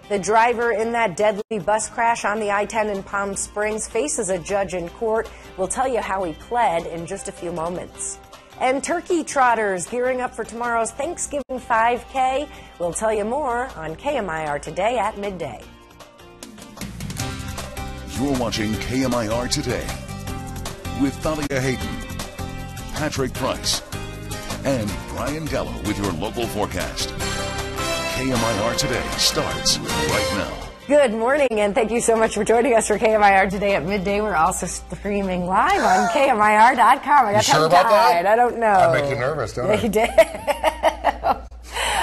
The driver in that deadly bus crash on the I-10 in Palm Springs faces a judge in court. We'll tell you how he pled in just a few moments. And turkey trotters gearing up for tomorrow's Thanksgiving 5K. We'll tell you more on KMIR Today at midday. You're watching KMIR Today with Thalia Hayden, Patrick Price, and Brian Gallo with your local forecast. KMIR Today starts right now. Good morning, and thank you so much for joining us for KMIR Today at midday. We're also streaming live on KMIR.com. I got sure about that? I don't know. I make you nervous, don't I? You did.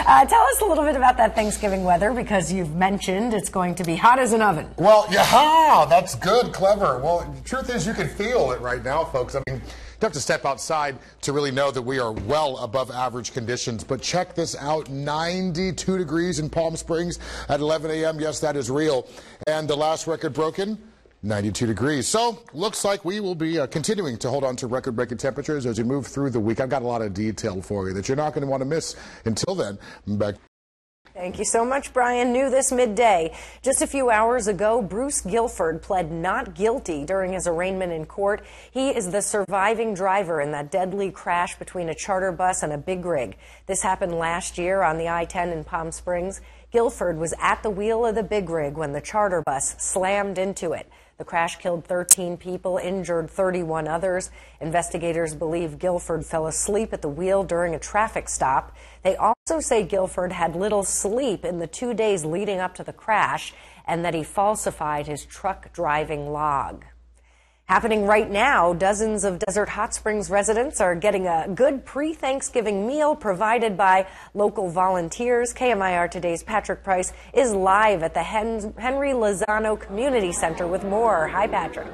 Tell us a little bit about that Thanksgiving weather, because you've mentioned it's going to be hot as an oven. Well, yeah, that's good, clever. Well, the truth is you can feel it right now, folks. I mean, you have to step outside to really know that we are well above average conditions. But check this out, 92 degrees in Palm Springs at 11 a.m. Yes, that is real. And the last record broken, 92 degrees. So looks like we will be continuing to hold on to record-breaking temperatures as we move through the week. I've got a lot of detail for you that you're not going to want to miss. Until then, back. Thank you so much, Brian. New this midday. Just a few hours ago, Bruce Guilford pled not guilty during his arraignment in court. He is the surviving driver in that deadly crash between a charter bus and a big rig. This happened last year on the I-10 in Palm Springs. Guilford was at the wheel of the big rig when the charter bus slammed into it. The crash killed 13 people, injured 31 others. Investigators believe Guilford fell asleep at the wheel during a traffic stop. They also say Guilford had little sleep in the 2 days leading up to the crash, and that he falsified his truck driving log. Happening right now, dozens of Desert Hot Springs residents are getting a good pre-Thanksgiving meal provided by local volunteers. KMIR Today's Patrick Price is live at the Henry Lozano Community Center with more. Hi, Patrick.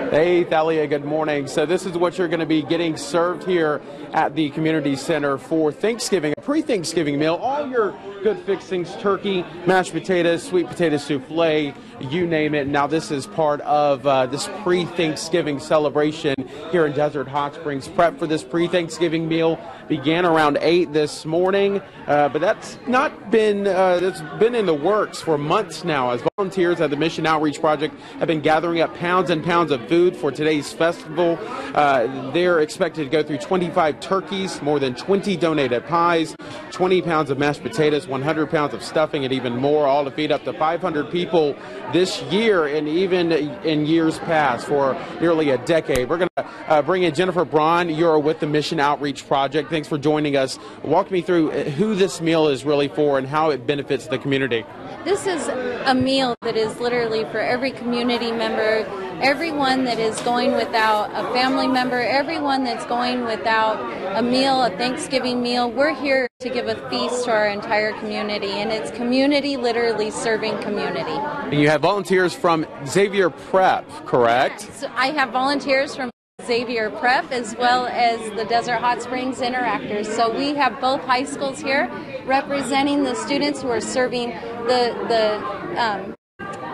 Hey, Thalia, good morning. So this is what you're going to be getting served here at the community center for Thanksgiving, a pre-Thanksgiving meal. All your good fixings, turkey, mashed potatoes, sweet potato souffle, you name it. Now this is part of this pre-Thanksgiving celebration here in Desert Hot Springs. Prep for this pre-Thanksgiving meal began around 8 this morning, but that's not been, that's been in the works for months now, as volunteers at the Mission Outreach Project have been gathering up pounds and pounds of food for today's festival. They're expected to go through 25 turkeys, more than 20 donated pies, 20 pounds of mashed potatoes, 100 pounds of stuffing, and even more, all to feed up to 500 people this year and even in years past for nearly a decade. We're going to bring in Jennifer Braun. You're with the Mission Outreach Project. Thanks for joining us. Walk me through who this meal is really for and how it benefits the community. This is a meal that is literally for every community member, everyone that is going without a family member, everyone that's going without a meal, a Thanksgiving meal. We're here to give a feast to our entire community, and it's community literally serving community. You have volunteers from Xavier Prep, correct? So I have volunteers from Xavier Prep as well as the Desert Hot Springs Interactors. So we have both high schools here representing the students who are serving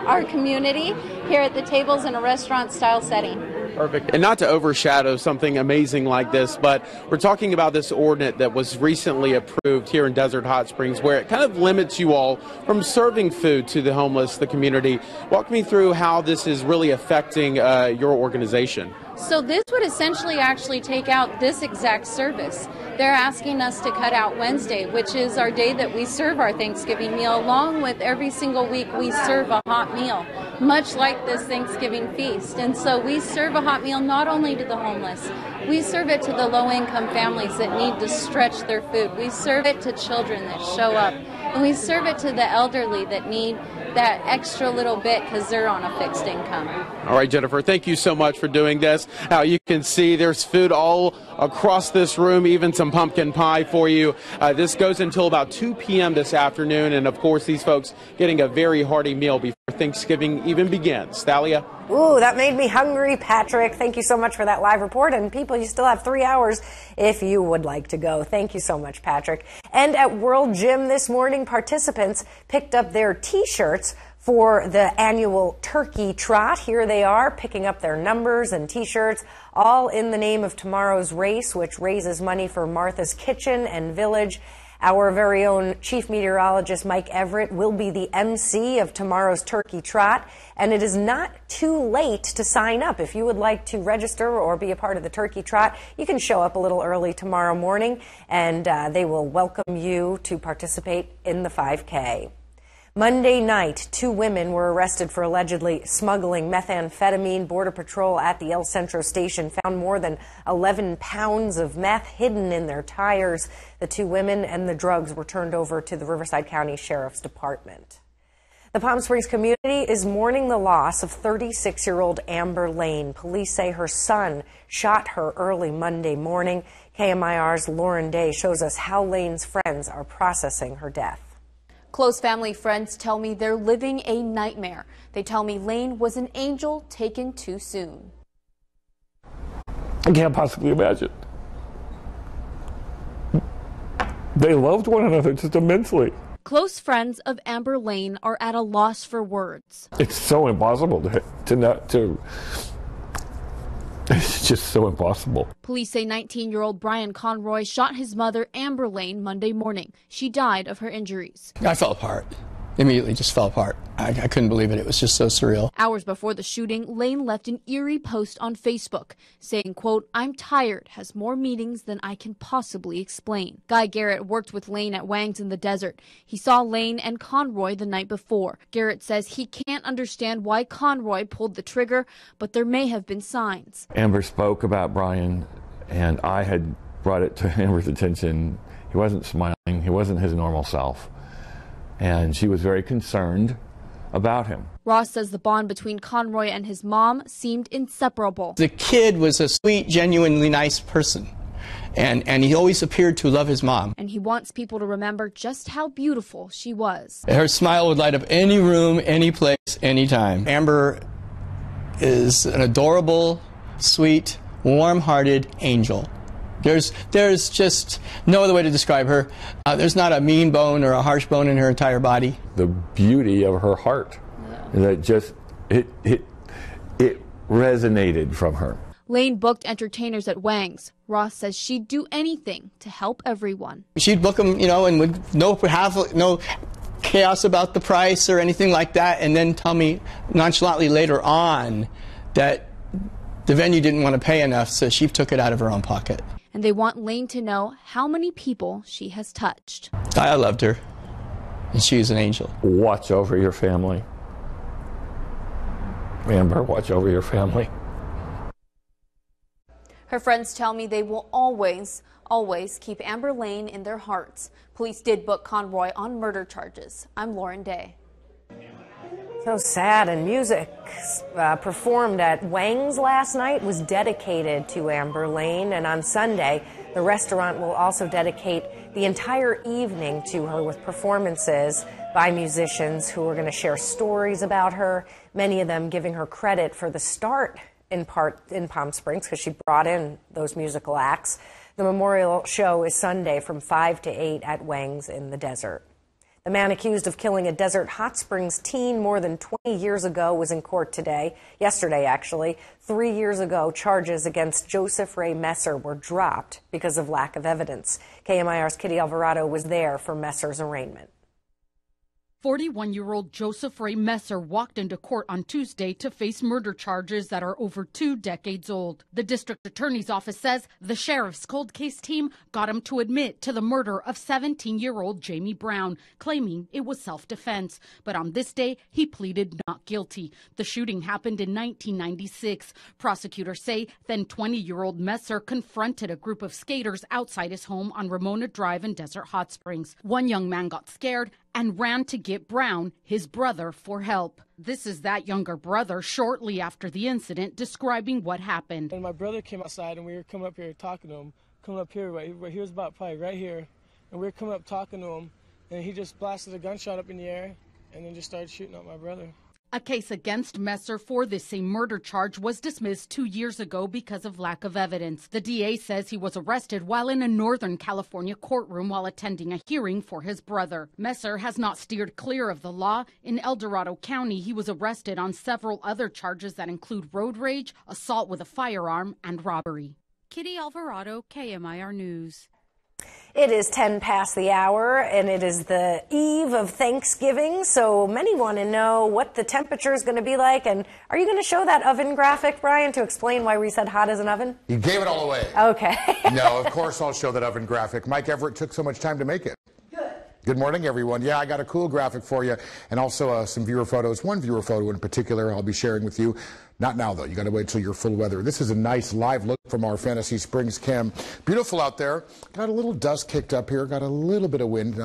our community here at the tables in a restaurant-style setting. Perfect. And not to overshadow something amazing like this, but we're talking about this ordinance that was recently approved here in Desert Hot Springs, where it kind of limits you all from serving food to the homeless, the community. Walk me through how this is really affecting your organization. So this would essentially actually take out this exact service. They're asking us to cut out Wednesday, which is our day that we serve our Thanksgiving meal. Along with every single week, we serve a hot meal, much like this Thanksgiving feast. And so we serve a hot meal not only to the homeless, we serve it to the low-income families that need to stretch their food. We serve it to children that show up. And we serve it to the elderly that need that extra little bit because they're on a fixed income. All right, Jennifer, thank you so much for doing this. Now you can see there's food all across this room, even some pumpkin pie for you. This goes until about 2 p.m. this afternoon, and of course these folks getting a very hearty meal before Thanksgiving even begins. Thalia? Ooh, that made me hungry, Patrick. Thank you so much for that live report. And people, you still have 3 hours if you would like to go. Thank you so much, Patrick. And at World Gym this morning, participants picked up their T-shirts for the annual Turkey Trot. Here they are, picking up their numbers and T-shirts, all in the name of tomorrow's race, which raises money for Martha's Kitchen and Village. Our very own chief meteorologist Mike Everett will be the MC of tomorrow's Turkey Trot, and it is not too late to sign up. If you would like to register or be a part of the Turkey Trot, you can show up a little early tomorrow morning, and they will welcome you to participate in the 5K. Monday night, 2 women were arrested for allegedly smuggling methamphetamine. Border Patrol at the El Centro station found more than 11 pounds of meth hidden in their tires. The 2 women and the drugs were turned over to the Riverside County Sheriff's Department. The Palm Springs community is mourning the loss of 36-year-old Amber Lane. Police say her son shot her early Monday morning. KMIR's Lauren Day shows us how Lane's friends are processing her death. Close family friends tell me they're living a nightmare. They tell me Lane was an angel taken too soon. I can't possibly imagine. They loved one another just immensely. Close friends of Amber Lane are at a loss for words. It's so impossible to it's just so impossible. Police say 19-year-old Brian Conroy shot his mother, Amber Lane, Monday morning. She died of her injuries. I fell apart. Immediately just fell apart. I couldn't believe it. It was just so surreal. Hours before the shooting, Lane left an eerie post on Facebook saying, quote, "I'm tired, has more meetings than I can possibly explain." Guy Garrett worked with Lane at Wang's in the desert. He saw Lane and Conroy the night before. Garrett says he can't understand why Conroy pulled the trigger, but there may have been signs. Amber spoke about Brian, and I had brought it to Amber's attention. He wasn't smiling. He wasn't his normal self. And she was very concerned about him. Ross says the bond between Conroy and his mom seemed inseparable. The kid was a sweet, genuinely nice person. And he always appeared to love his mom. And he wants people to remember just how beautiful she was. Her smile would light up any room, any place, anytime. Amber is an adorable, sweet, warm-hearted angel. There's just no other way to describe her. There's not a mean bone or a harsh bone in her entire body. The beauty of her heart, that just, it resonated from her. Lane booked entertainers at Wang's. Ross says she'd do anything to help everyone. She'd book them, and would have no chaos about the price or anything like that, and then tell me nonchalantly later on that the venue didn't want to pay enough, so she took it out of her own pocket. And they want Lane to know how many people she has touched. I loved her, and she is an angel. Watch over your family. Amber, watch over your family. Her friends tell me they will always keep Amber Lane in their hearts. Police did book Conroy on murder charges. I'm Lauren Day. So sad, and music performed at Wang's last night was dedicated to Amber Lane, and on Sunday, the restaurant will also dedicate the entire evening to her with performances by musicians who are going to share stories about her, many of them giving her credit for the start in part in Palm Springs because she brought in those musical acts. The memorial show is Sunday from 5 to 8 at Wang's in the desert. The man accused of killing a Desert Hot Springs teen more than 20 years ago was in court yesterday actually. 3 years ago, charges against Joseph Ray Messer were dropped because of lack of evidence. KMIR's Kitty Alvarado was there for Messer's arraignment. 41-year-old Joseph Ray Messer walked into court on Tuesday to face murder charges that are over 2 decades old. The district attorney's office says the sheriff's cold case team got him to admit to the murder of 17-year-old Jamie Brown, claiming it was self-defense. But on this day, he pleaded not guilty. The shooting happened in 1996. Prosecutors say then 20-year-old Messer confronted a group of skaters outside his home on Ramona Drive in Desert Hot Springs. One young man got scared and ran to get Brown, his brother, for help. This is that younger brother shortly after the incident describing what happened. And my brother came outside and we were coming up here talking to him. Coming up here, he was about probably right here. And we were coming up talking to him and he just blasted a gunshot up in the air and then just started shooting at my brother. A case against Messer for this same murder charge was dismissed 2 years ago because of lack of evidence. The DA says he was arrested while in a Northern California courtroom while attending a hearing for his brother. Messer has not steered clear of the law. In El Dorado County, he was arrested on several other charges that include road rage, assault with a firearm, and robbery. Kitty Alvarado, KMIR News. It is 10 past the hour, and it is the eve of Thanksgiving, so many want to know what the temperature is going to be like. And are you going to show that oven graphic, Brian, to explain why we said hot as an oven? You gave it all away. Okay. No, of course I'll show that oven graphic. Mike Everett took so much time to make it. Good morning, everyone. Yeah, I got a cool graphic for you, and also some viewer photos. One viewer photo in particular I'll be sharing with you. Not now, though. You got to wait till you're full weather. This is a nice live look from our Fantasy Springs cam. Beautiful out there. Got a little dust kicked up here. Got a little bit of wind.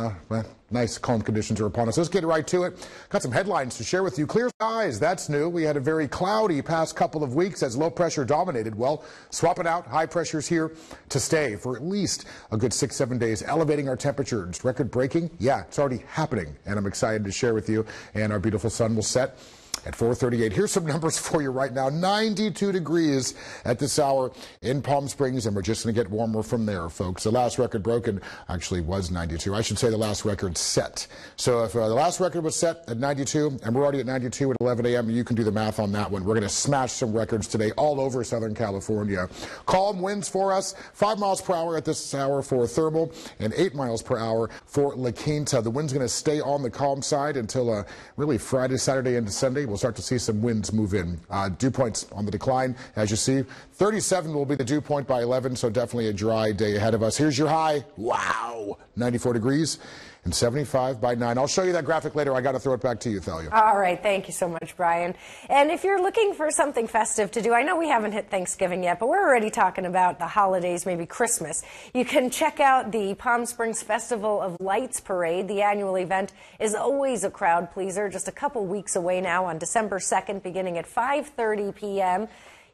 Nice calm conditions are upon us. Let's get right to it. Got some headlines to share with you. Clear skies. That's new. We had a very cloudy past couple of weeks as low pressure dominated. Well, swapping out, high pressure's here to stay for at least a good 6-7 days, elevating our temperatures. Record breaking? Yeah, it's already happening, and I'm excited to share with you. And our beautiful sun will set at 4:38. Here's some numbers for you right now. 92 degrees at this hour in Palm Springs, and we're just going to get warmer from there, folks. The last record broken actually was 92. I should say the last record set. So if the last record was set at 92, and we're already at 92 at 11 a.m., you can do the math on that one. We're going to smash some records today all over Southern California. Calm winds for us, 5 miles per hour at this hour for thermal, and 8 miles per hour for La Quinta. The wind's going to stay on the calm side until really Friday, Saturday, into Sunday. We'll start to see some winds move in. Dew points on the decline, as you see. 37 will be the dew point by 11, so definitely a dry day ahead of us. Here's your high. Wow! 94 degrees and 75 by 9. I'll show you that graphic later. I got to throw it back to you, Thalia. All right. Thank you so much, Brian. And if you're looking for something festive to do, I know we haven't hit Thanksgiving yet, but we're already talking about the holidays, maybe Christmas. You can check out the Palm Springs Festival of Lights Parade. The annual event is always a crowd pleaser, just a couple weeks away now on December 2nd, beginning at 5:30 p.m.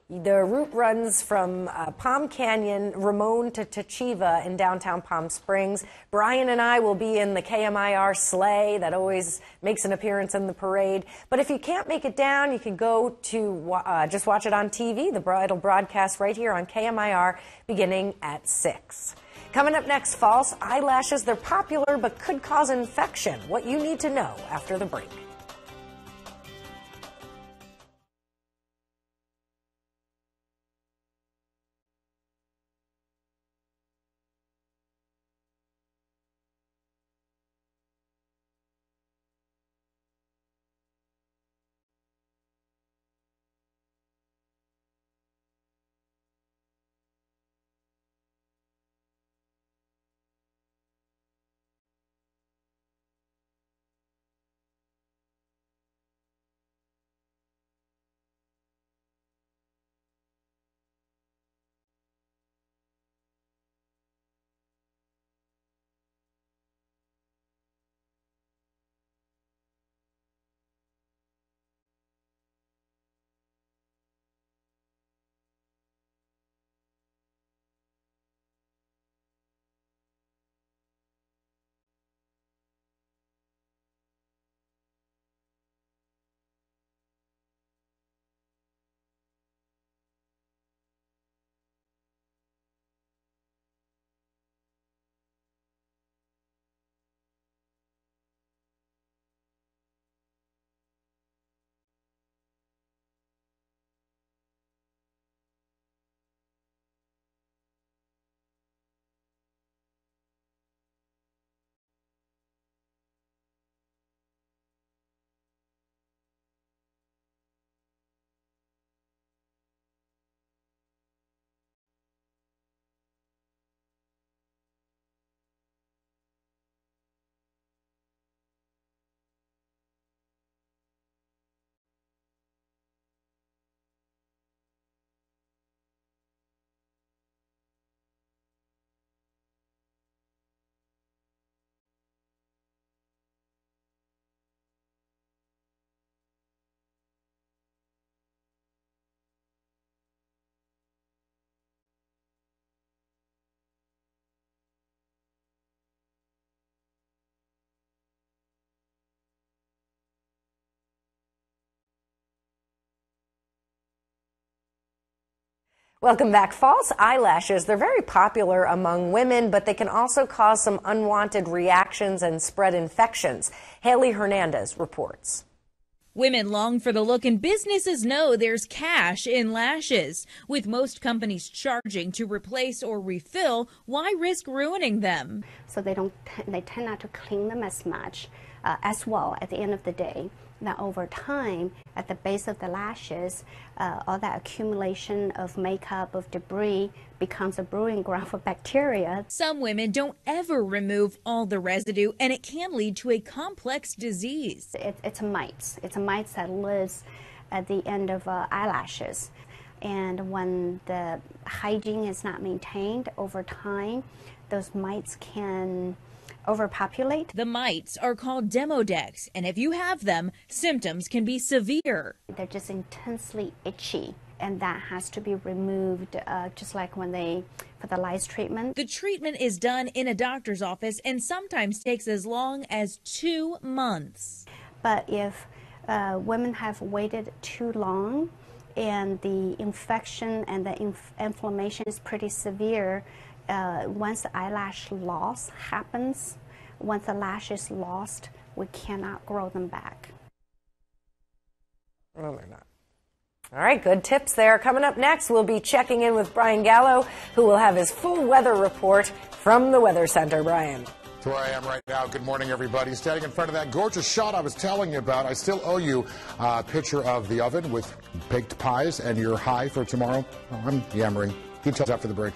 The route runs from Palm Canyon, Ramon to Tachiva in downtown Palm Springs. Brian and I will be in the KMIR sleigh that always makes an appearance in the parade. But if you can't make it down, you can go to just watch it on TV. It'll broadcast right here on KMIR beginning at 6. Coming up next, false eyelashes. They're popular but could cause infection. What you need to know after the break. Welcome back. False eyelashes, they're very popular among women, but they can also cause some unwanted reactions and spread infections. Haley Hernandez reports. Women long for the look, and businesses know there's cash in lashes. With most companies charging to replace or refill, why risk ruining them? So they tend not to clean them as much as well at the end of the day. Now over time, at the base of the lashes, all that accumulation of makeup, of debris, becomes a brewing ground for bacteria. Some women don't ever remove all the residue, and it can lead to a complex disease. It's a mite. It's a mite that lives at the end of eyelashes. And when the hygiene is not maintained over time, those mites can overpopulate. The mites are called demodex, and if you have them, symptoms can be severe. They're just intensely itchy, and that has to be removed, just like when for the lice treatment. The treatment is done in a doctor's office and sometimes takes as long as 2 months. But if women have waited too long and the infection and the inflammation is pretty severe, once the eyelash loss happens, once the lash is lost, we cannot grow them back. No, they're not. All right, good tips there. Coming up next, we'll be checking in with Brian Gallo, who will have his full weather report from the Weather Center. Brian. To where I am right now. Good morning, everybody. Standing in front of that gorgeous shot I was telling you about, I still owe you a picture of the oven with baked pies and your high for tomorrow. Oh, I'm yammering. Details after the break.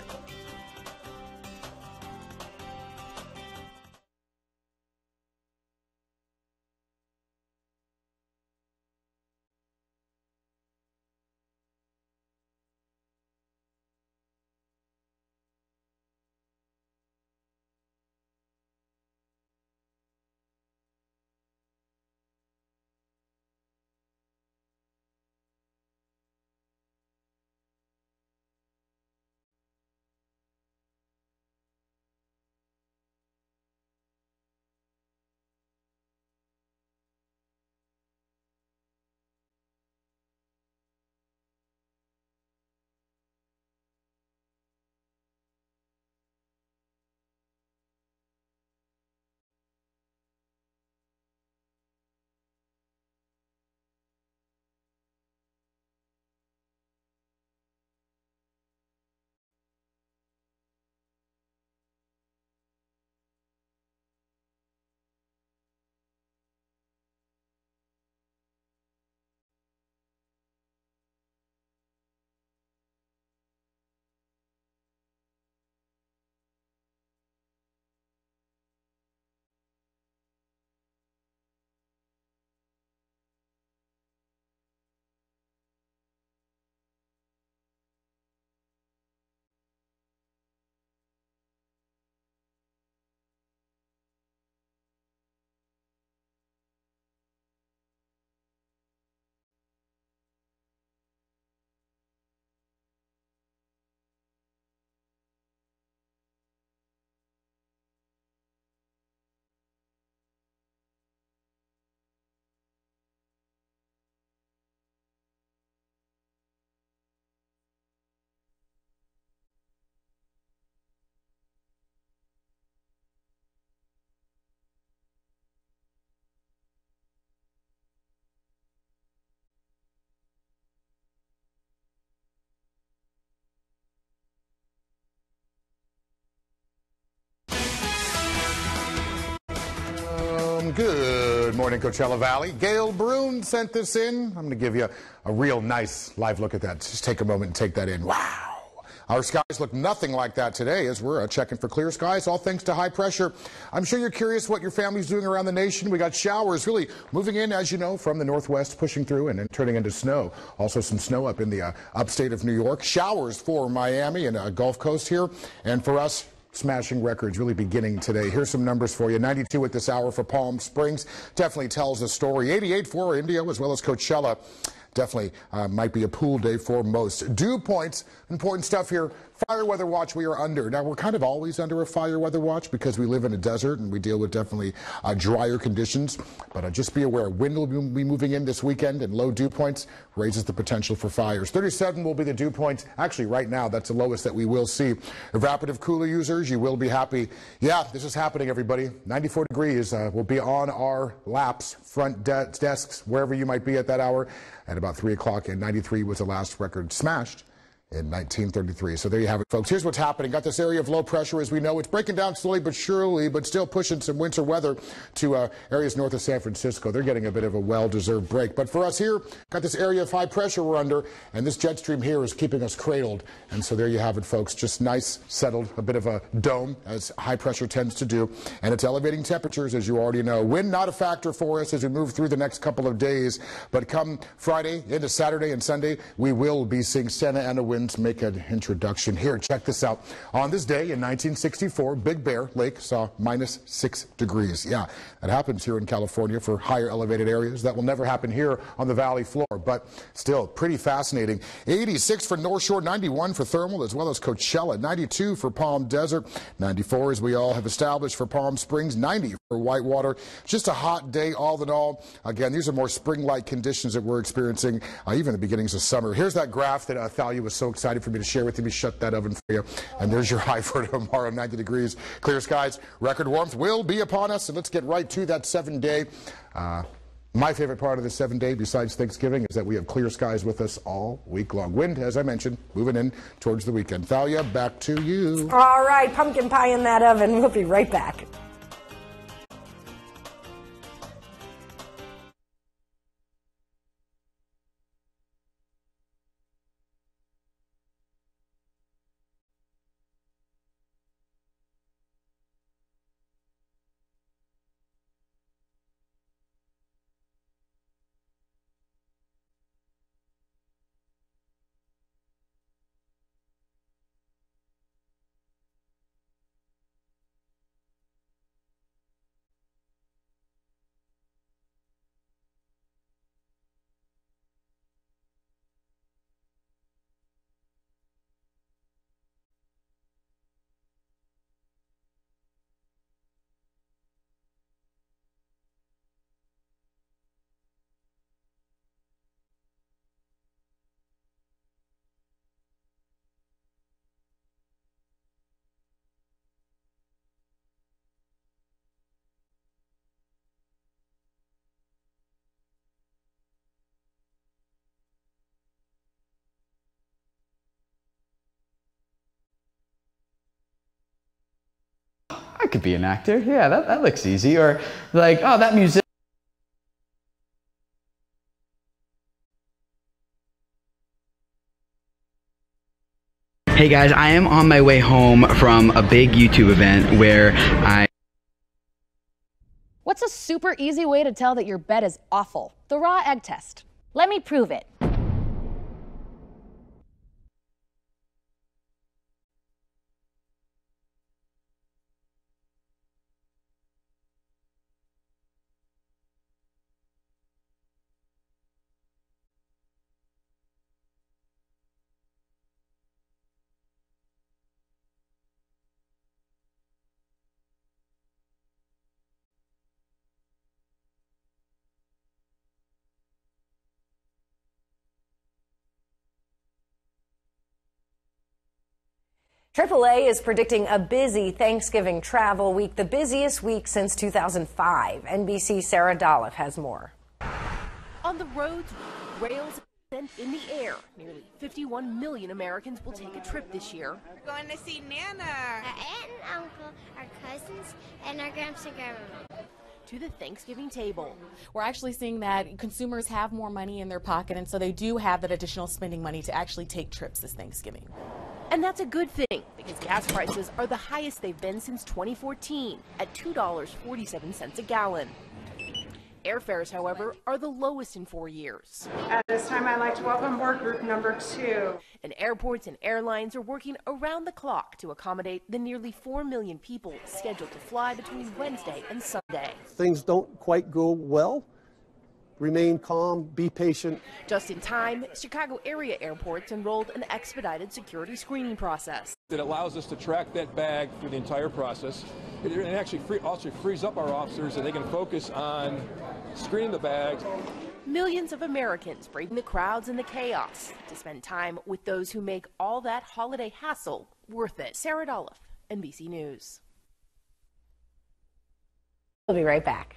Good morning, Coachella Valley. Gail Brune sent this in. I'm going to give you a real nice live look at that. Just take a moment and take that in. Wow. Our skies look nothing like that today as we're checking for clear skies, all thanks to high pressure. I'm sure you're curious what your family's doing around the nation. We got showers really moving in, as you know, from the northwest, pushing through and then turning into snow. Also some snow up in the upstate of New York. Showers for Miami and Gulf Coast here. And for us, smashing records really beginning today. Here's some numbers for you. 92 at this hour for Palm Springs. Definitely tells a story. 88 for India as well as Coachella. definitely might be a pool day for most. Dew points, important stuff here. Fire weather watch we are under. Now, we're kind of always under a fire weather watch because we live in a desert and we deal with definitely drier conditions. But just be aware, wind will be moving in this weekend, and low dew points raises the potential for fires. 37 will be the dew points. Actually, right now, that's the lowest that we will see. Evaporative cooler users, you will be happy. Yeah, this is happening, everybody. 94 degrees will be on our laps, front desks, wherever you might be at that hour. At about 3 o'clock, and 93 was the last record smashed in 1933. So there you have it, folks. Here's what's happening. Got this area of low pressure. As we know, it's breaking down slowly but surely, but still pushing some winter weather to areas north of San Francisco. They're getting a bit of a well-deserved break. But for us here, got this area of high pressure we're under, and this jet stream here is keeping us cradled. And so there you have it, folks. Just nice, settled, a bit of a dome, as high pressure tends to do. And it's elevating temperatures, as you already know. Wind not a factor for us as we move through the next couple of days. But come Friday into Saturday and Sunday, we will be seeing Santa Ana winds make an introduction here. Check this out. On this day in 1964, Big Bear Lake saw -6 degrees. Yeah, that happens here in California for higher elevated areas. That will never happen here on the valley floor, but still pretty fascinating. 86 for North Shore, 91 for Thermal, as well as Coachella, 92 for Palm Desert, 94 as we all have established for Palm Springs, 90 for Whitewater. Just a hot day all in all. Again, these are more spring-like conditions that we're experiencing, even the beginnings of summer. Here's that graph that Thalia was so excited for me to share with you. Let me shut that oven for you. And there's your high for tomorrow, 90 degrees. Clear skies, record warmth will be upon us. And let's get right to that 7-day. My favorite part of the 7-day, besides Thanksgiving, is that we have clear skies with us all week long. Wind, as I mentioned, moving in towards the weekend. Thalia, back to you. All right, pumpkin pie in that oven. We'll be right back. I could be an actor. Yeah, that looks easy. Or like, oh, that music. Hey guys, I am on my way home from a big YouTube event where What's a super easy way to tell that your bed is awful? The raw egg test. Let me prove it. AAA is predicting a busy Thanksgiving travel week, the busiest week since 2005. NBC's Sarah Dolliff has more. On the roads, rails, and in the air, nearly 51 million Americans will take a trip this year. We're going to see Nana, our aunt and uncle, our cousins, and our gramps and grandma. To the Thanksgiving table. We're actually seeing that consumers have more money in their pocket, and so they do have that additional spending money to actually take trips this Thanksgiving. And that's a good thing, because gas prices are the highest they've been since 2014, at $2.47 a gallon. Airfares, however, are the lowest in 4 years. At this time, I'd like to welcome board group number 2. And airports and airlines are working around the clock to accommodate the nearly 4 million people scheduled to fly between Wednesday and Sunday. Things don't quite go well, remain calm, be patient. Just in time, Chicago area airports enrolled an expedited security screening process. It allows us to track that bag through the entire process. It actually also frees up our officers so they can focus on screening the bags. Millions of Americans braving the crowds and the chaos to spend time with those who make all that holiday hassle worth it. Sarah Dolph, NBC News. We'll be right back.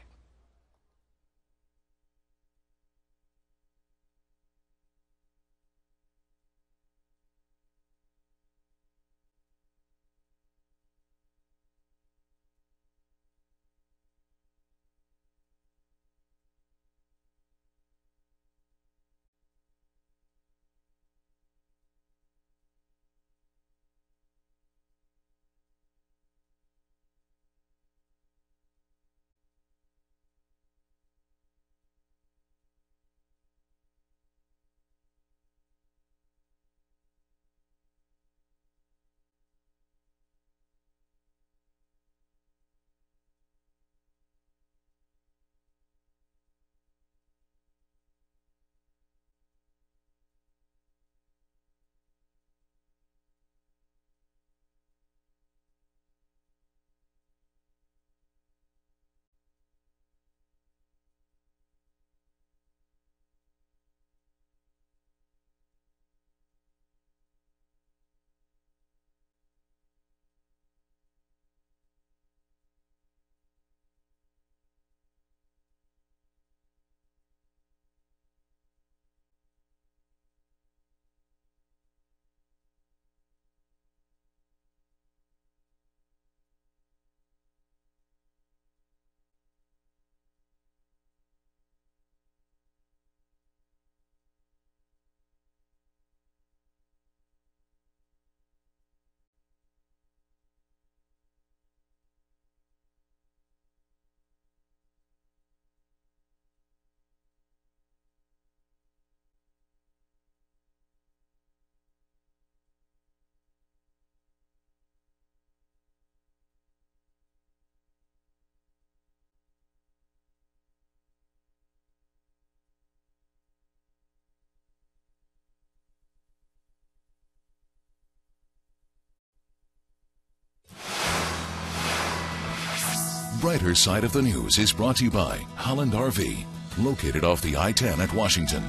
Brighter Side of the News is brought to you by Holland RV, located off the I-10 at Washington.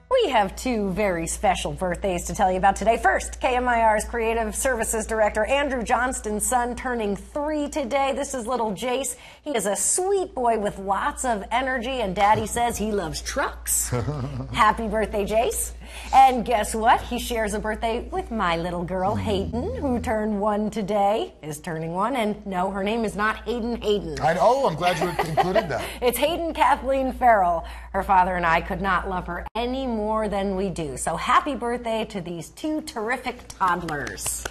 We have two very special birthdays to tell you about today. First, KMIR's Creative Services Director Andrew Johnston's son turning 3 today. This is little Jace. He is a sweet boy with lots of energy, and Daddy says he loves trucks. Happy birthday, Jace. And guess what? He shares a birthday with my little girl, Hayden, who turned 1 today, is turning 1. And no, her name is not Hayden Hayden. I'm glad you included that. It's Hayden Kathleen Farrell. Her father and I could not love her any more than we do. So happy birthday to these two terrific toddlers.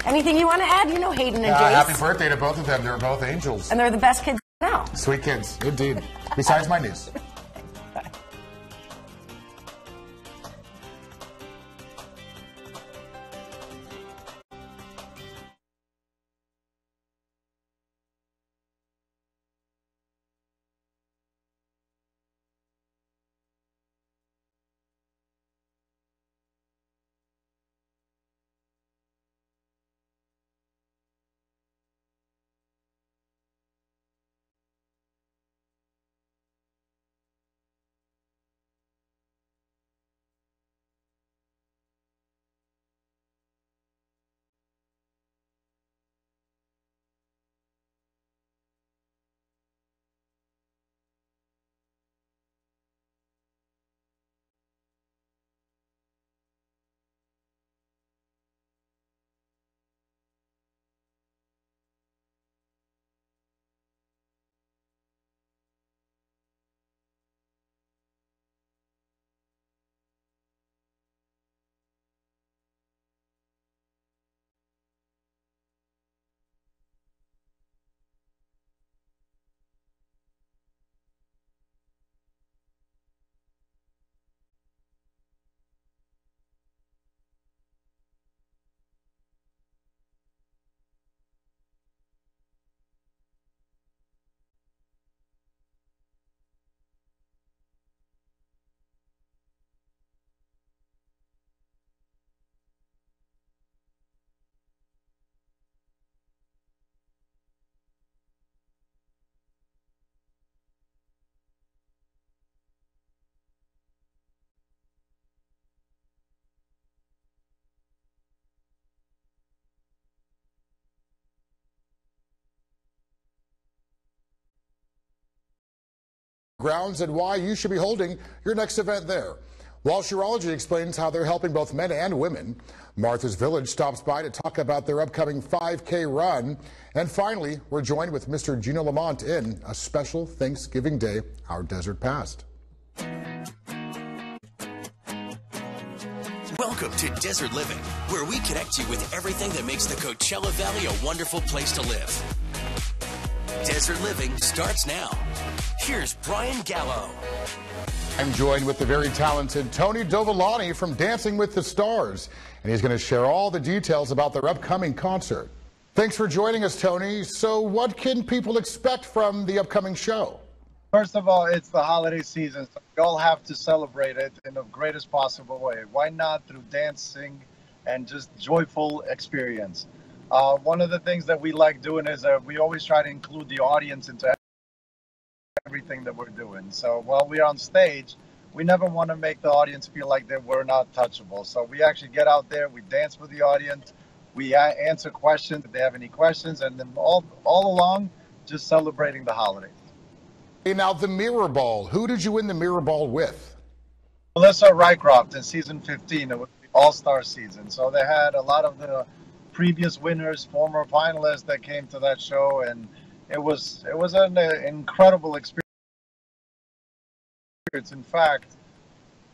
Anything you want to add? You know Hayden and Jace. Happy birthday to both of them. They're both angels. And they're the best kids now. Sweet kids, indeed. Besides my niece. grounds and why you should be holding your next event there. Walsh Urology explains how they're helping both men and women. Martha's Village stops by to talk about their upcoming 5K run. And finally, we're joined with Mr. Gino Lamont in a special Thanksgiving Day, Our Desert Past. Welcome to Desert Living, where we connect you with everything that makes the Coachella Valley a wonderful place to live. Desert Living starts now. Here's Brian Gallo. I'm joined with the very talented Tony Dovolani from Dancing with the Stars, and he's going to share all the details about their upcoming concert. Thanks for joining us, Tony. So what can people expect from the upcoming show? First of all, it's the holiday season, so we all have to celebrate it in the greatest possible way. Why not through dancing and just joyful experience? One of the things that we like doing is we always try to include the audience into everything that we're doing. So while we're on stage, we never want to make the audience feel like that we're not touchable. So we actually get out there, we dance with the audience, we answer questions if they have any questions, and then all along, just celebrating the holidays. Hey, now the Mirror Ball. Who did you win the Mirror Ball with? Melissa Rycroft in season 15. It was the All-Star season. So they had a lot of the previous winners, former finalists that came to that show, and it was an incredible experience. In fact,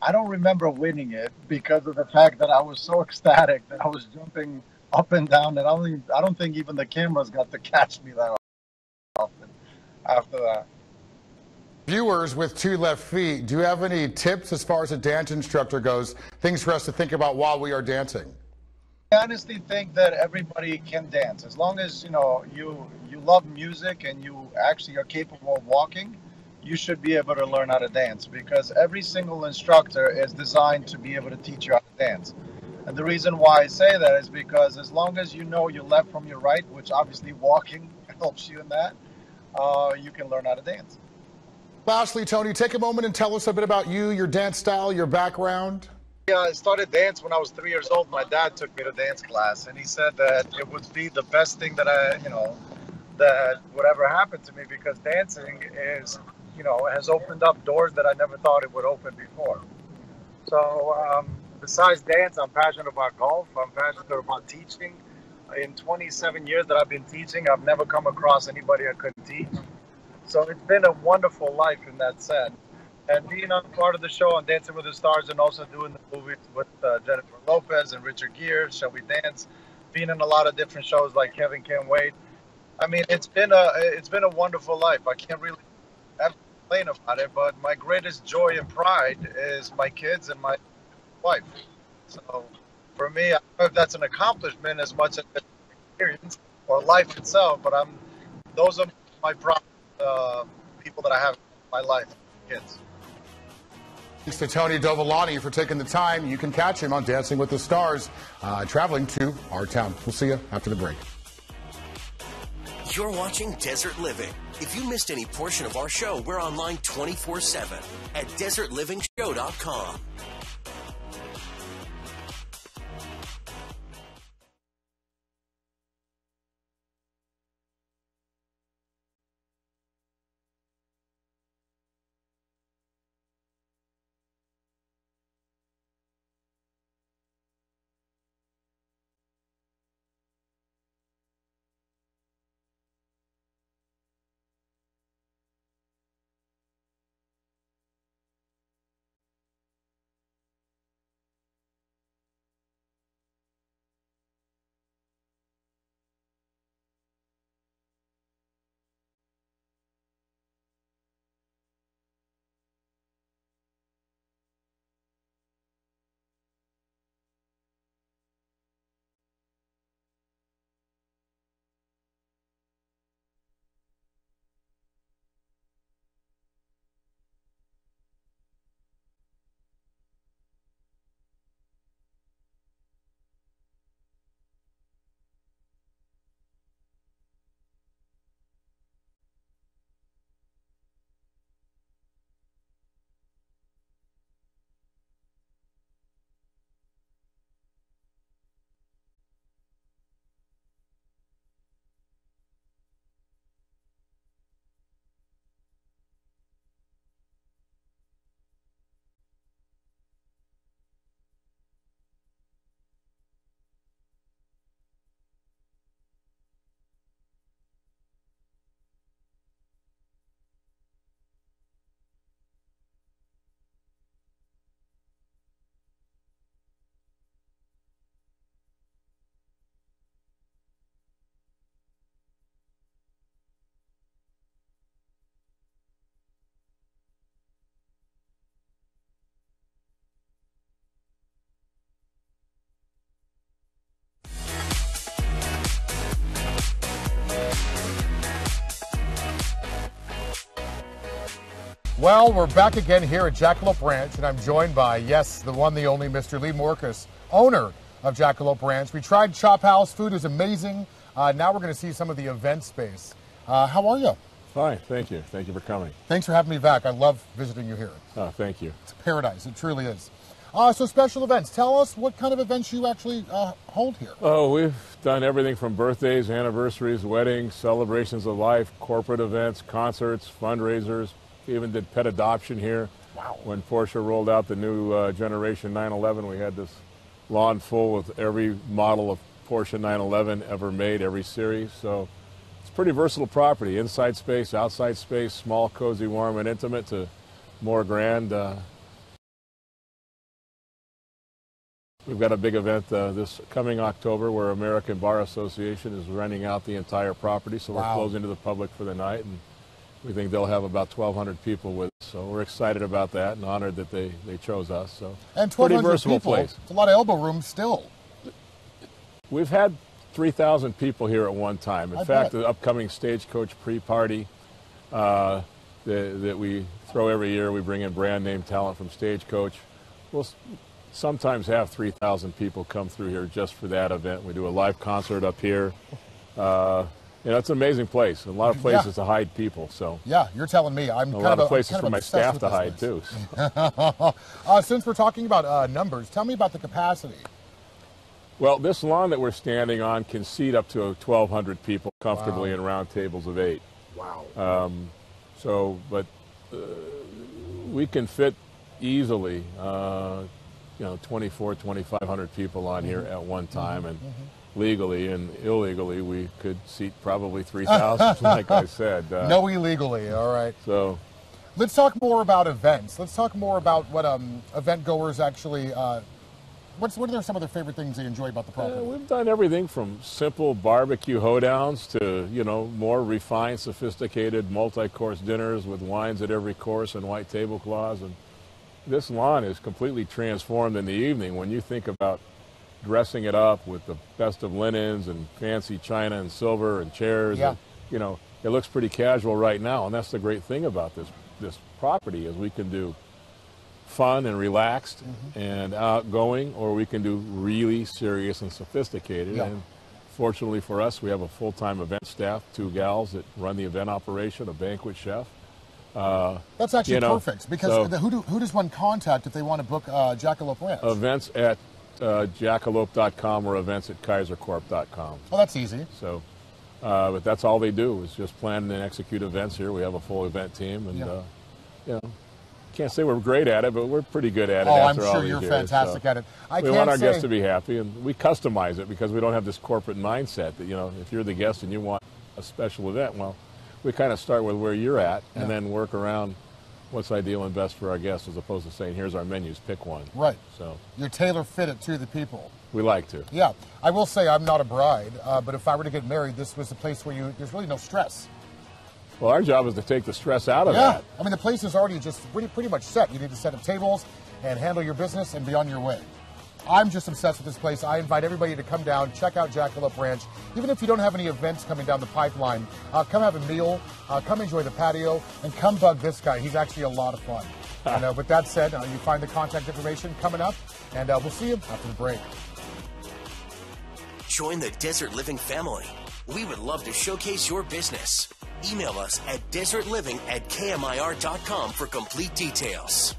I don't remember winning it because of the fact that I was so ecstatic that I was jumping up and down, and I don't think even the cameras got to catch me that often after that. Viewers with 2 left feet, do you have any tips as far as a dance instructor goes, things for us to think about while we are dancing? I honestly think that everybody can dance as long as you love music and you actually are capable of walking. You should be able to learn how to dance because every single instructor is designed to be able to teach you how to dance. And the reason why I say that is because as long as you know your left from your right, which obviously walking helps you in that, you can learn how to dance. Lastly, Tony, take a moment and tell us a bit about you, your dance style, your background. Yeah, I started dance when I was 3 years old. My dad took me to dance class, and he said that it would be the best thing that that would ever happen to me because dancing is, has opened up doors that I never thought it would open before. So besides dance, I'm passionate about golf. I'm passionate about teaching. In 27 years that I've been teaching, I've never come across anybody I couldn't teach. So it's been a wonderful life in that sense. And being on part of the show on Dancing with the Stars and also doing the movies with Jennifer Lopez and Richard Gere, Shall We Dance, being in a lot of different shows like Kevin Can't Wait. I mean, it's been a wonderful life. I can't really complain about it, but my greatest joy and pride is my kids and my wife. So for me, I don't know if that's an accomplishment as much as an experience or life itself, but those are my proud people that I have in my life, kids. Thanks to Tony Dovolani for taking the time. You can catch him on Dancing with the Stars, traveling to our town. We'll see you after the break. You're watching Desert Living. If you missed any portion of our show, we're online 24/7 at desertlivingshow.com. Well, we're back again here at Jackalope Ranch, and I'm joined by, yes, the one, the only Mr. Lee Morcus, owner of Jackalope Ranch. We tried Chop House. Food is amazing. Now we're going to see some of the event space. How are you? Fine, thank you. Thank you for coming. Thanks for having me back. I love visiting you here. Thank you. It's paradise. It truly is. So special events. Tell us what kind of events you actually hold here. Oh, we've done everything from birthdays, anniversaries, weddings, celebrations of life, corporate events, concerts, fundraisers. We even did pet adoption here. Wow. When Porsche rolled out the new generation 911, we had this lawn full with every model of Porsche 911 ever made, every series. So it's pretty versatile property. Inside space, outside space, small, cozy, warm, and intimate to more grand. We've got a big event this coming October where American Bar Association is renting out the entire property, so we're closing to the public for the night, and we think they'll have about 1,200 people with us. So we're excited about that and honored that they chose us. So and pretty 1,200 versatile people, place. it's a lot of elbow room still. We've had 3,000 people here at one time. In fact, bet. the upcoming Stagecoach pre-party that we throw every year, we bring in brand name talent from Stagecoach. We'll sometimes have 3,000 people come through here just for that event. We do a live concert up here. It's an amazing place. A lot of places to hide people. So yeah, you're telling me. I'm a kind lot of of places kind for of my obsessed staff with to this hide place. too. Since we're talking about numbers, tell me about the capacity. Well, this lawn that we're standing on can seat up to 1,200 people comfortably in round tables of 8. Wow. But we can fit easily, 2,500 people on here at one time, and legally and illegally we could seat probably 3,000, like I said. No illegally, all right. So let's talk more about events. Let's talk more about what event goers actually. What are some of their favorite things they enjoy about the property? We've done everything from simple barbecue hoedowns to, more refined, sophisticated multi-course dinners with wines at every course and white tablecloths. And this lawn is completely transformed in the evening when you think about dressing it up with the best of linens and fancy china and silver and chairs. Yeah. And, it looks pretty casual right now, and that's the great thing about this property is we can do fun and relaxed and outgoing, or we can do really serious and sophisticated. Yeah. And fortunately for us, we have a full-time event staff, 2 gals that run the event operation, a banquet chef. That's actually perfect, because who does one contact if they want to book Jackalope Ranch? Events at jackalope.com or events at kaisercorp.com. Oh, that's easy. So, but that's all they do is just plan and execute events here. We have a full event team, and can't say we're great at it, but we're pretty good at it. I'm after all sure these you're years. fantastic at it. We want our guests to be happy, and we customize it because we don't have this corporate mindset that, if you're the guest and you want a special event, well, we kind of start with where you're at and then work around what's ideal and best for our guests, as opposed to saying, here's our menus, pick one. Right. So you're tailor-fit it to the people. We like to. Yeah. I will say I'm not a bride, but if I were to get married, this was a place where there's really no stress. Well, our job is to take the stress out of that. I mean, the place is already just pretty much set. You need to set up tables and handle your business and be on your way. I'm just obsessed with this place. I invite everybody to come down, check out Jackalope Ranch. Even if you don't have any events coming down the pipeline, come have a meal, come enjoy the patio, and come bug this guy. He's actually a lot of fun. And with that said, you find the contact information coming up, and we'll see you after the break. Join the Desert Living family. We would love to showcase your business. Email us at desertliving@kmir.com for complete details.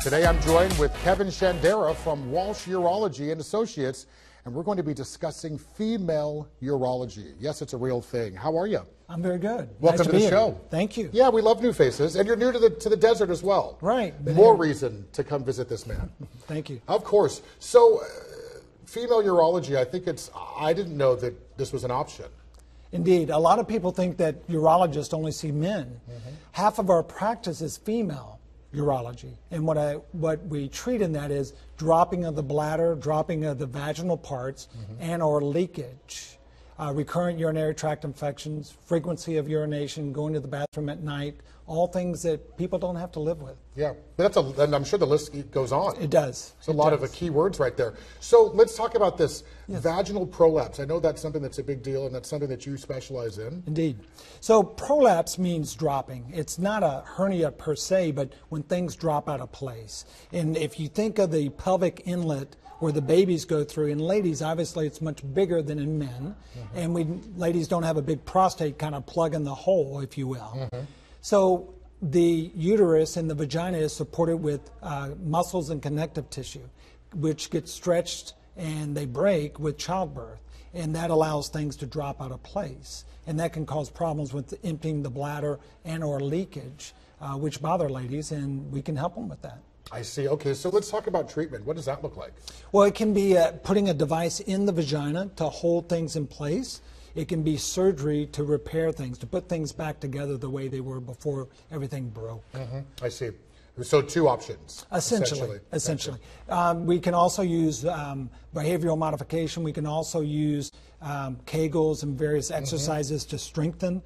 Today I'm joined with Kevin Shandera from Walsh Urology and Associates, and we're going to be discussing female urology. Yes, it's a real thing. How are you? I'm very good. Welcome to the show. Thank you. Yeah, we love new faces, and you're new to the desert as well. Right. More reason to come visit this man. Thank you. Of course. So, female urology, I didn't know that this was an option. Indeed. A lot of people think that urologists only see men. Half of our practice is female urology. And what we treat in that is dropping of the bladder, dropping of the vaginal parts, and or leakage. Recurrent urinary tract infections, frequency of urination, going to the bathroom at night, all things that people don't have to live with. Yeah, but and I'm sure the list goes on. It does. It's a lot of key words right there. So let's talk about this vaginal prolapse. I know that's something that's a big deal, and that's something that you specialize in. Indeed. So prolapse means dropping. It's not a hernia per se, but when things drop out of place. And if you think of the pelvic inlet where the babies go through, in ladies, obviously it's much bigger than in men, and ladies don't have a big prostate kind of plug in the hole, if you will. So the uterus and the vagina is supported with muscles and connective tissue, which get stretched and they break with childbirth. And that allows things to drop out of place. And that can cause problems with emptying the bladder and or leakage, which bother ladies, and we can help them with that. I see. Okay, so let's talk about treatment. What does that look like? Well, it can be putting a device in the vagina to hold things in place. It can be surgery to repair things, to put things back together the way they were before everything broke. I see. So two options. Essentially. We can also use behavioral modification. We can also use Kegels and various exercises to strengthen,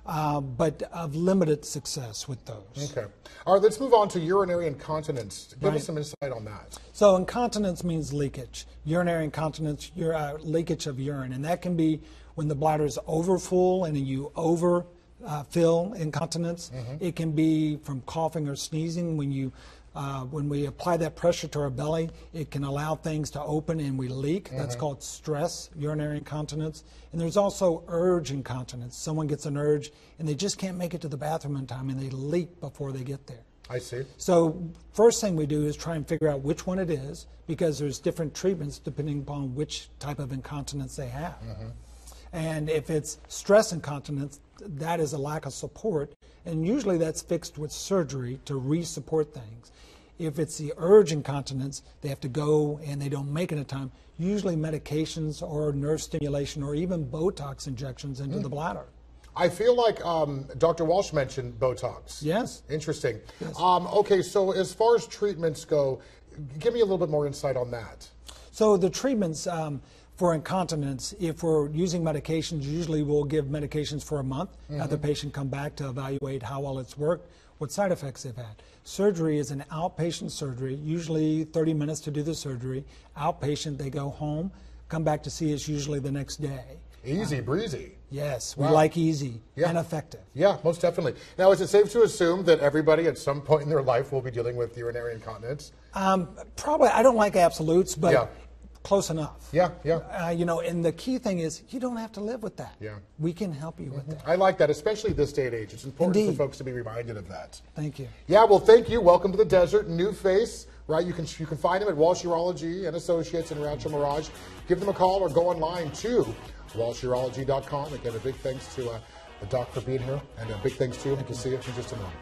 but of limited success with those. Okay. All right, let's move on to urinary incontinence. Give us some insight on that. So incontinence means leakage. Urinary incontinence, leakage of urine, and that can be when the bladder is overfull and you overfill incontinence. It can be from coughing or sneezing. When we apply that pressure to our belly, it can allow things to open and we leak. That's called stress, urinary incontinence. And there's also urge incontinence. Someone gets an urge and they just can't make it to the bathroom in time and they leak before they get there. I see. So first thing we do is try and figure out which one it is, because there's different treatments depending upon which type of incontinence they have. And if it's stress incontinence, that is a lack of support, and usually that's fixed with surgery to re-support things. If it's the urge incontinence, they have to go and they don't make it in time, usually medications or nerve stimulation or even Botox injections into the bladder. I feel like Dr. Walsh mentioned Botox. Yes. Interesting. Yes. Okay, so as far as treatments go, give me a little bit more insight on that. So the treatments for incontinence, if we're using medications, usually we'll give medications for a month, have the patient come back to evaluate how well it's worked, what side effects they've had. Surgery is an outpatient surgery, usually 30 minutes to do the surgery. Outpatient, they go home, come back to see us usually the next day. Easy breezy. Yes, we like easy and effective. Yeah, most definitely. Now, is it safe to assume that everybody at some point in their life will be dealing with urinary incontinence? Probably. I don't like absolutes, but close enough. Yeah. And the key thing is you don't have to live with that. Yeah. We can help you with that. I like that, especially this day and age. It's important for folks to be reminded of that. Thank you. Yeah, well, thank you. Welcome to the desert. New face, right? You can find them at Walsh Urology and Associates in Rancho Mirage. Give them a call or go online to walshurology.com. Again, a big thanks to the doc for being here, and a big thanks to you. We'll see you in just a moment.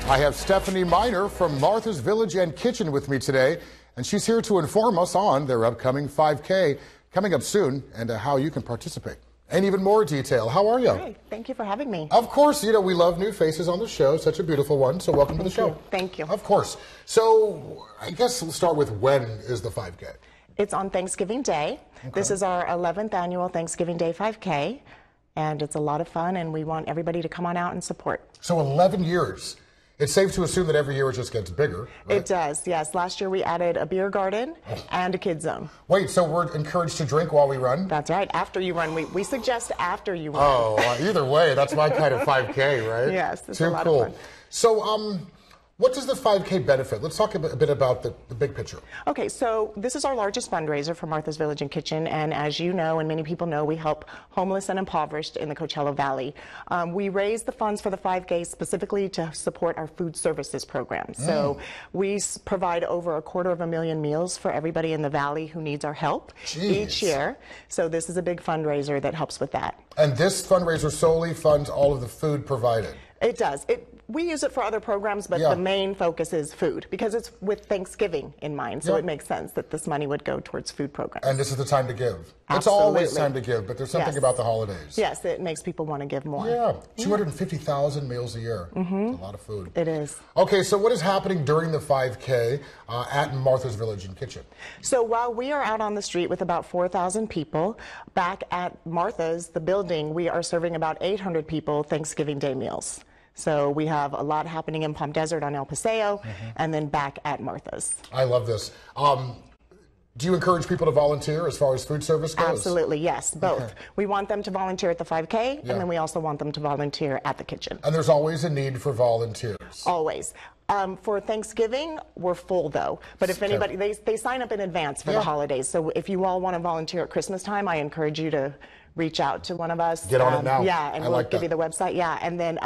I have Stephanie Miner from Martha's Village and Kitchen with me today, and she's here to inform us on their upcoming 5K coming up soon and how you can participate. And even more detail. How are you? Hi, thank you for having me. Of course, you know, we love new faces on the show. Such a beautiful one. So welcome to the show. Thank you. Of course. So I guess we'll start with, when is the 5K? It's on Thanksgiving Day. Okay. This is our 11th annual Thanksgiving Day 5K, and it's a lot of fun, and we want everybody to come on out and support. So 11 years. It's safe to assume that every year it just gets bigger, right? It does, yes. Last year we added a beer garden and a kids zone. Wait, so we're encouraged to drink while we run? That's right, after you run. We suggest after you run. Oh, either way, that's my kind of 5K, right? Yes, it's Too a lot cool. of fun. So, what does the 5K benefit? Let's talk a bit about the big picture. Okay, so this is our largest fundraiser for Martha's Village and Kitchen, and as you know, and many people know, we help homeless and impoverished in the Coachella Valley. We raise the funds for the 5K specifically to support our food services program. So we provide over 250,000 meals for everybody in the valley who needs our help each year. So this is a big fundraiser that helps with that. And this fundraiser solely funds all of the food provided? It does. We use it for other programs, but the main focus is food because it's with Thanksgiving in mind. So it makes sense that this money would go towards food programs. And this is the time to give. Absolutely. It's always time to give, but there's something about the holidays. Yes, it makes people want to give more. Yeah, 250,000 meals a year. It's a lot of food. It is. Okay, so what is happening during the 5K at Martha's Village and Kitchen? So while we are out on the street with about 4,000 people, back at Martha's, the building, we are serving about 800 people Thanksgiving Day meals. So we have a lot happening in Palm Desert on El Paseo, and then back at Martha's. I love this. Do you encourage people to volunteer as far as food service goes? Absolutely, yes, both. Okay. We want them to volunteer at the 5K, and then we also want them to volunteer at the kitchen. And there's always a need for volunteers. Always. For Thanksgiving, we're full though. But if anybody, they sign up in advance for the holidays. So if you all want to volunteer at Christmas time, I encourage you to reach out to one of us. Get on it now. Yeah, and we'll give you the website. Yeah, and then,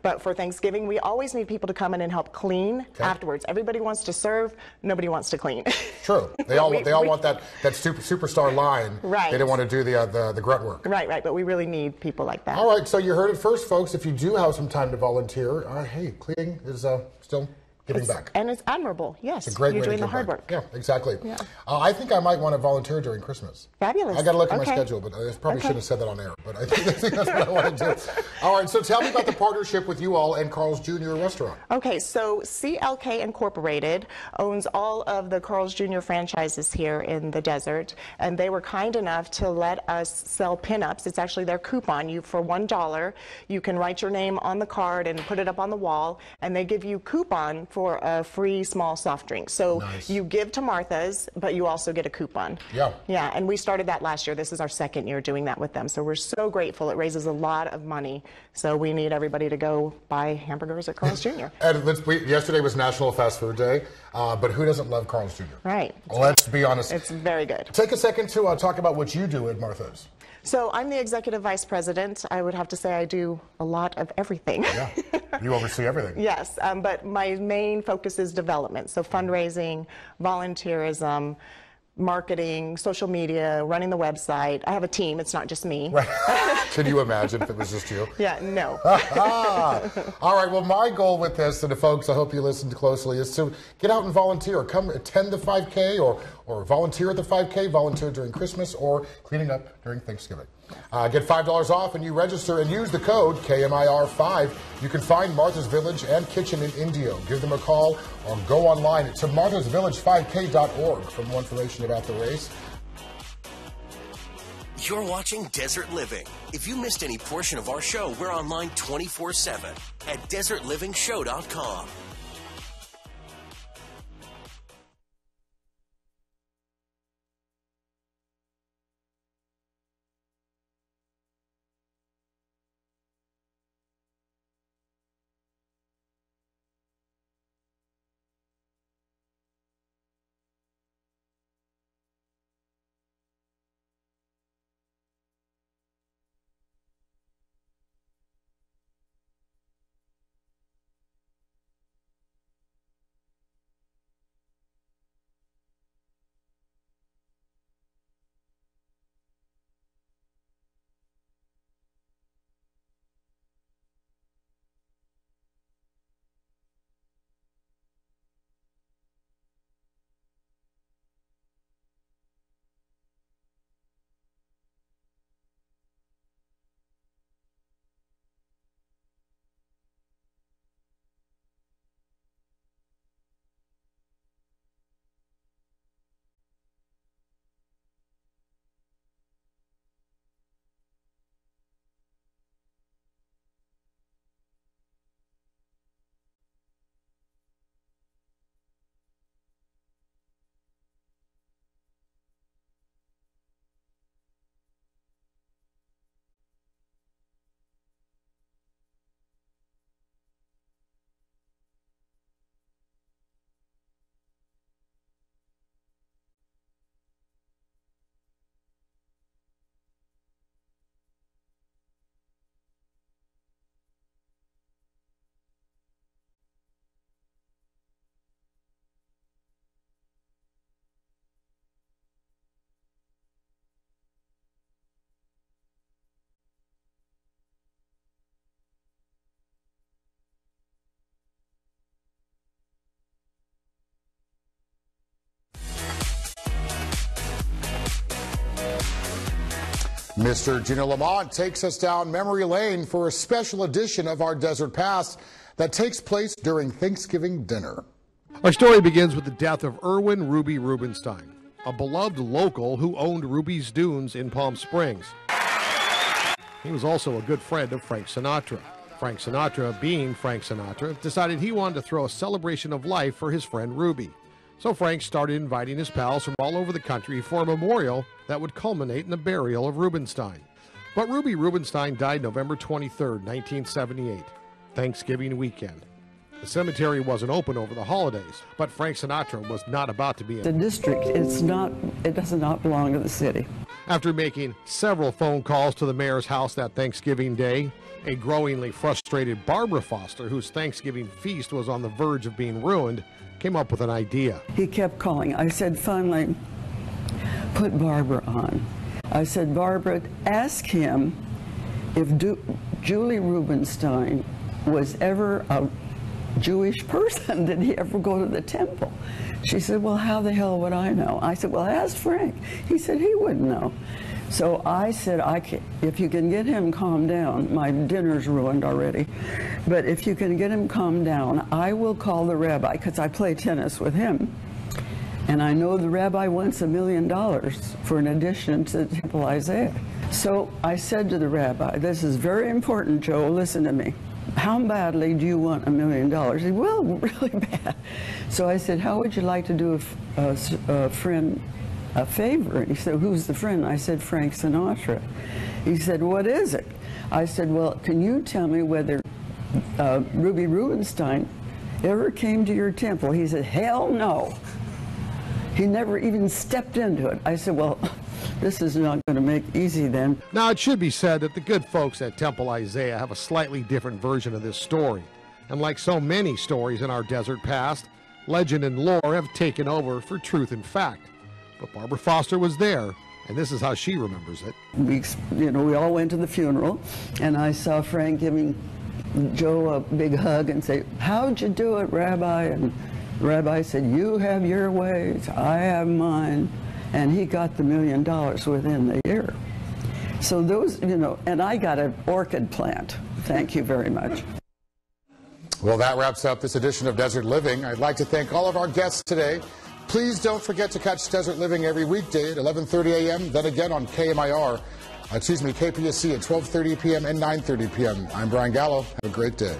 but for Thanksgiving, we always need people to come in and help clean afterwards. Everybody wants to serve, nobody wants to clean. True. They all want that superstar line. Right. They don't want to do the grunt work. Right. But we really need people like that. All right. So you heard it first, folks. If you do have some time to volunteer, hey, cleaning is still giving back. And it's admirable, yes. It's a great way You're to doing the give hard back. work. Yeah, exactly. Yeah. I think I might want to volunteer during Christmas. Fabulous. I got to look at my schedule, but I probably shouldn't have said that on air. But I think that's what I want to do. All right, so tell me about the partnership with you all and Carl's Jr. Restaurant. Okay, so CLK Incorporated owns all of the Carl's Jr. franchises here in the desert, and they were kind enough to let us sell pinups. It's actually their coupon. For $1, you can write your name on the card and put it up on the wall, and they give you coupon for a free small soft drink. So you give to Martha's, but you also get a coupon. Yeah, and we started that last year. This is our second year doing that with them. So we're so grateful. It raises a lot of money. So we need everybody to go buy hamburgers at Carl's Jr. And yesterday was National Fast Food Day, but who doesn't love Carl's Jr.? Right. Let's be honest. It's very good. Take a second to talk about what you do at Martha's. So I'm the executive vice president. I would have to say I do a lot of everything. Yeah, you oversee everything. Yes, but my main focus is development. So fundraising, volunteerism, marketing, social media, running the website. I have a team. It's not just me. Right. Can you imagine if it was just you? Yeah, no. All right, well, my goal with this, and the folks, I hope you listened closely, is to get out and volunteer. Come attend the 5K or volunteer at the 5K, volunteer during Christmas, or cleaning up during Thanksgiving. Get $5 off when you register and use the code KMIR5. You can find Martha's Village and Kitchen in Indio. Give them a call or go online to marthasvillage5k.org for more information about the race. You're watching Desert Living. If you missed any portion of our show, we're online 24/7 at desertlivingshow.com. Mr. Gino Lamont takes us down memory lane for a special edition of our Desert Past that takes place during Thanksgiving dinner. Our story begins with the death of Erwin Ruby Rubenstein, a beloved local who owned Ruby's Dunes in Palm Springs. He was also a good friend of Frank Sinatra. Frank Sinatra, being Frank Sinatra, decided he wanted to throw a celebration of life for his friend Ruby. So Frank started inviting his pals from all over the country for a memorial that would culminate in the burial of Rubenstein. But Ruby Rubenstein died November 23, 1978, Thanksgiving weekend. The cemetery wasn't open over the holidays, but Frank Sinatra was not about to be in the district. It does not belong to the city. After making several phone calls to the mayor's house that Thanksgiving day, a growingly frustrated Barbara Foster, whose Thanksgiving feast was on the verge of being ruined, came up with an idea. He kept calling. I said, finally, put Barbara on. I said, Barbara, ask him if Julie Rubenstein was ever a Jewish person. Did he ever go to the temple? She said, well, how the hell would I know? I said, well, ask Frank. He said he wouldn't know. So I said, if you can get him calmed down, my dinner's ruined already, but if you can get him calmed down, I will call the rabbi, because I play tennis with him, and I know the rabbi wants $1 million for an addition to Temple Isaiah. So I said to the rabbi, this is very important, Joe, listen to me. How badly do you want $1 million? He said, well, really bad. So I said, how would you like to do a friend a favor? And he said, who's the friend? I said, Frank Sinatra. He said, what is it? I said, well, can you tell me whether Ruby Rubenstein ever came to your temple? He said, hell no. He never even stepped into it. I said, well, this is not going to make easy then. Now, it should be said that the good folks at Temple Isaiah have a slightly different version of this story. And like so many stories in our desert past, legend and lore have taken over for truth and fact. But Barbara Foster was there, and this is how she remembers it. We all went to the funeral, and I saw Frank giving Joe a big hug and say, how'd you do it, Rabbi? And the rabbi said, you have your ways, I have mine. And he got the $1 million within the year. So those, and I got an orchid plant. Thank you very much. Well, that wraps up this edition of Desert Living. I'd like to thank all of our guests today. Please don't forget to catch Desert Living every weekday at 11:30 a.m., then again on KPSC at 12:30 p.m. and 9:30 p.m. I'm Brian Gallo. Have a great day.